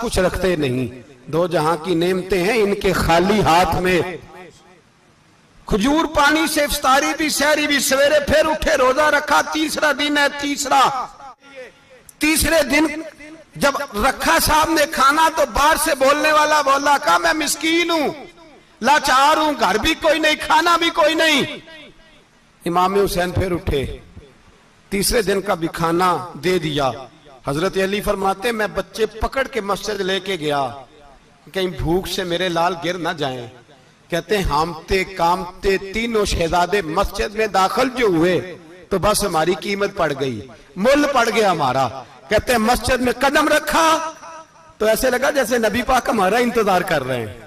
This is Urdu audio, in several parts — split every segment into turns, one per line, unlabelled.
کچھ رکھتے نہیں، دو جہاں کی نعمتیں ہیں ان کے خالی ہاتھ میں۔ کھجور پانی سے افطاری بھی سحری بھی، سویرے پھر اٹھے روزہ رکھا، تیسرا دن ہے تیسرے دن جب رکھا صاحب نے کھانا تو باہر سے بولنے والا بولا کہا میں مسکین ہوں، لاچار ہوں، گھر بھی کوئی نہیں، کھانا بھی کوئی نہیں۔ امام حسین پھر اٹھے، تیسرے دن کا بھی کھانا دے دیا۔ حضرت علی فرماتے میں بچے پکڑ کے مسجد لے کے گیا، کہیں بھوک سے میرے لال گر نہ جائیں۔ کہتے ہیں ہامتے کامتے تینوں شہزادے مسجد میں داخل جو ہوئے تو بس ہماری قیمت پڑ گئی، مل پڑ گیا ہمارا۔ کہتے ہیں مسجد میں قدم رکھا تو ایسے لگا جیسے نبی پاک ہمارا انتظار کر رہے ہیں۔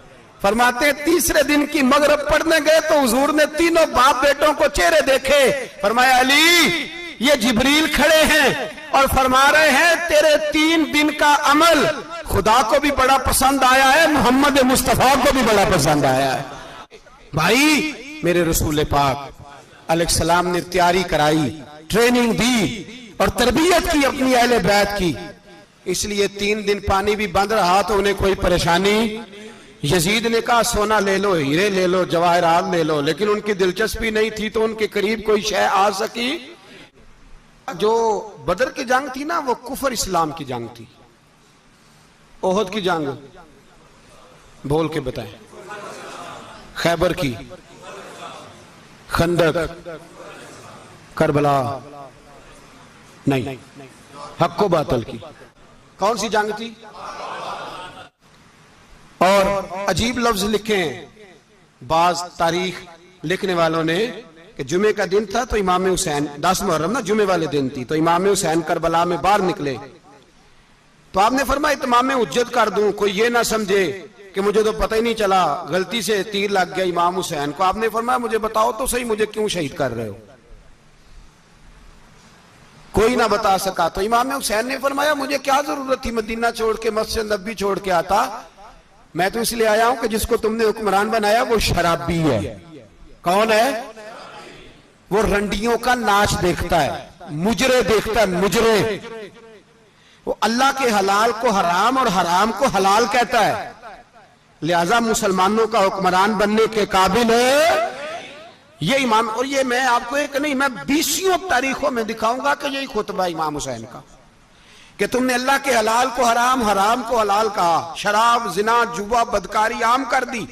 فرماتے ہیں تیسرے دن کی مغرب پڑھنے گئے تو حضور نے تینوں باپ بیٹوں کو چہرے دیکھے، فرمایا علی یہ جبریل کھڑے ہیں اور فرما رہے ہیں تیرے 3 دن کا عمل خدا کو بھی بڑا پسند آیا ہے، محمد مصطفیٰ کو بھی بڑا پسند آیا ہے۔ بھائی میرے رسول پاک علیہ السلام نے تیاری کرائی، ٹریننگ دی اور تربیت کی اپنی اہل بیت کی، اس لیے 3 دن پانی بھی بند رہا تو انہیں کوئی پریشانی۔ یزید نے کہا سونا لے لو، ہیرے لے لو، جواہرات لے لو، لیکن ان کی دلچسپی نہیں تھی تو ان کے قریب کوئی شے آ سکی۔ جو بدر کی جنگ تھی نا وہ کفر اسلام کی جنگ تھی، احد کی جنگ بول کے بتائیں، خیبر کی، خندق، کربلا نہیں، حق و باطل کی کون سی جنگ تھی؟ اور عجیب لفظ لکھے ہیں بعض تاریخ لکھنے والوں نے کہ جمعے کا دن تھا تو امام حسین 10 محرم نا جمعے والے دن تھی تو امام حسین کربلا میں باہر نکلے تو آپ نے فرمایا اتمام حجت کر دوں، کوئی یہ نہ سمجھے کہ مجھے تو پتہ ہی نہیں چلا غلطی سے تیر لگ گیا امام حسین کو۔ آپ نے فرمایا مجھے بتاؤ تو صحیح مجھے کیوں شہید کر رہے ہو؟ کوئی نہ بتا سکا تو امام حسین نے فرمایا مجھے کیا ضرورت تھی مدینہ چھوڑ کے مسجد نبوی چھوڑ کے آتا، میں تو اس لیے آیا ہوں کہ جس کو تم نے حکمران بنایا وہ شرابی ہے۔ کون ہے؟ وہ رنڈیوں کا ناچ دیکھتا ہے، مجرے دیکھتا ہے، مجرے۔ وہ اللہ کے حلال کو حرام اور حرام کو حلال کہتا ہے، لہذا مسلمانوں کا حکمران بننے کے قابل ہے یہ امام۔ اور یہ میں آپ کو ایک نہیں، میں 20 تاریخوں میں دکھاؤں گا کہ یہی خطبہ امام حسین کا کہ تم نے اللہ کے حلال کو حرام، حرام کو حلال کہا، شراب، زنا، جوا، بدکاری عام کر دی،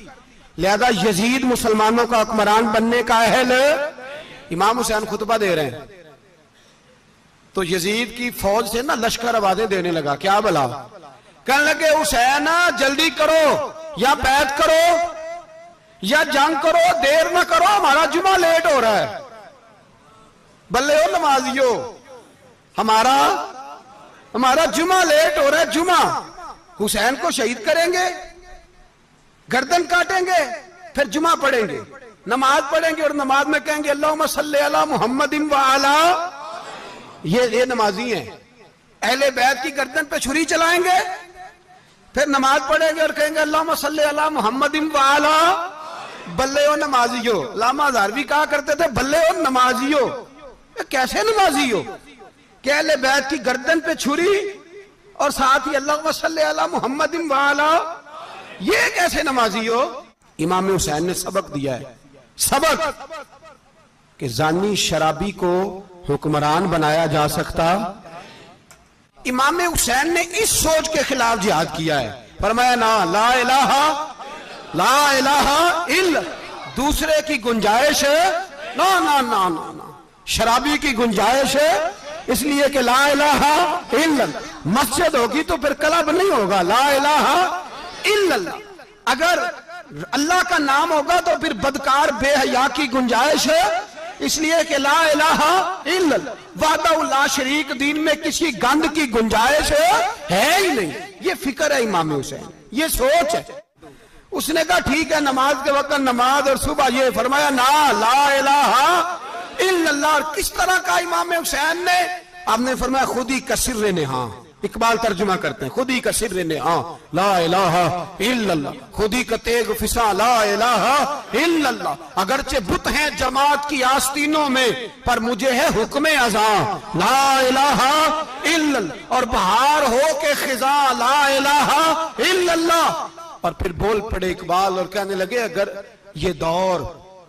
لہذا یزید مسلمانوں کا حکمران بننے کا اہل ہے۔ امام حسین خطبہ دے رہے ہیں تو یزید کی فوج سے نا لشکر آوازیں دینے لگا، کیا بلا؟ کہنے لگے حسین جلدی کرو، یا بیعت کرو یا جنگ کرو، دیر نہ کرو، ہمارا جمعہ لیٹ ہو رہا ہے۔ بلے ہو نمازیو، ہمارا جمعہ لیٹ ہو رہا ہے۔ جمعہ حسین کو شہید کریں گے، گردن کاٹیں گے، پھر جمعہ پڑھیں گے، نماز پڑھیں گے اور نماز میں کہیں گے اللہم صلی علی محمد وعلی، یہ نمازی ہیں۔ اہل بیت کی گردن پہ چھری چلائیں گے، پھر نماز پڑھیں گے اور کہیں گے اللہم صلی علی محمد وعلی، بلے ہو نمازیو۔ علامہ ہزاروی کہا کرتے تھے بلے ہو نمازیو۔ کیسے نمازی ہو کہ اہل بیت کی گردن پہ چھری اور ساتھ ہی اللہم صلی علی محمد وعلی، یہ کیسے نمازی ہو؟ امام حسین نے سبق دیا ہے، سبق کہ زانی شرابی کو حکمران بنایا جا سکتا۔ امام حسین نے اس سوچ کے خلاف جہاد کیا ہے، فرمایا نا لا الہ الا، دوسرے کی گنجائش ہے نا نا نا نا، شرابی کی گنجائش ہے، اس لیے کہ لا الہ الا، مسجد ہوگی تو پھر کلب نہیں ہوگا، لا الہ الا اللہ۔ اگر اللہ کا نام ہوگا تو پھر بدکار بے حیا کی گنجائش ہے، اس لیے کہ لا الہ الا اللہ، وحدہ لا شریک، دین میں کسی گند کی گنجائش ہے ہی نہیں۔ یہ فکر ہے امام حسین، یہ سوچ ہے۔ اس نے کہا ٹھیک ہے نماز کے وقت نماز اور صبح یہ، فرمایا نا لا الہ الا اللہ۔ اور کس طرح کا امام حسین نے؟ آپ نے فرمایا خود ہی کا سر نہاں، اقبال ترجمہ کرتے ہیں، خودی کا سر نہاں لا الہ الا اللہ، خودی کا تیغ فساں لا الہ الا اللہ، اگرچہ بت ہیں جماعت کی آستینوں میں پر مجھے ہے حکم اذاں لا الہ الا اللہ، اور بہار ہو کے خزاں لا الہ الا اللہ۔ اور پھر بول پڑے اقبال اور کہنے لگے اگر یہ دور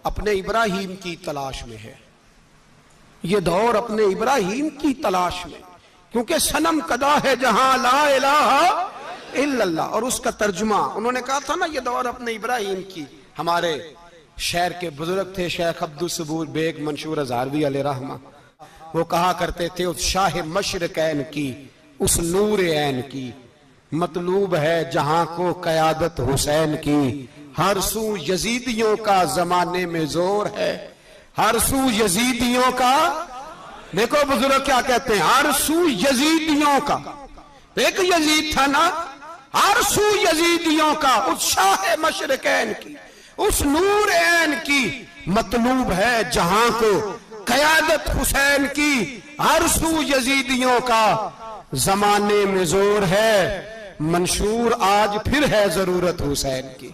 اپنے ابراہیم کی تلاش میں ہے، یہ دور اپنے ابراہیم کی تلاش میں، کیونکہ صنم کدا ہے جہاں لا الہ الا اللہ، اور اس کا ترجمہ انہوں نے کہا تھا نا یہ دور اپنے ابراہیم کی۔ ہمارے شہر کے بزرگ تھے شیخ عبدالصبور بیگ منشور ہزاروی علیہ رحمہ، وہ کہا کرتے تھے اس شاہ مشرقین کی، اس نور عین کی، مطلوب ہے جہاں کو قیادت حسین کی، ہر سو یزیدیوں کا زمانے میں زور ہے، ہر سو یزیدیوں کا، دیکھو بزرگ کیا کہتے ہیں، ہر سو یزیدیوں کا، ایک یزید تھا نا، ہر سو یزیدیوں کا، اس شاہ مشرقین کی، اس نور عین کی، مطلوب ہے جہاں کو قیادت حسین کی، ہر سو یزیدیوں کا زمانے میں زور ہے، منشور آج پھر ہے ضرورت حسین کی۔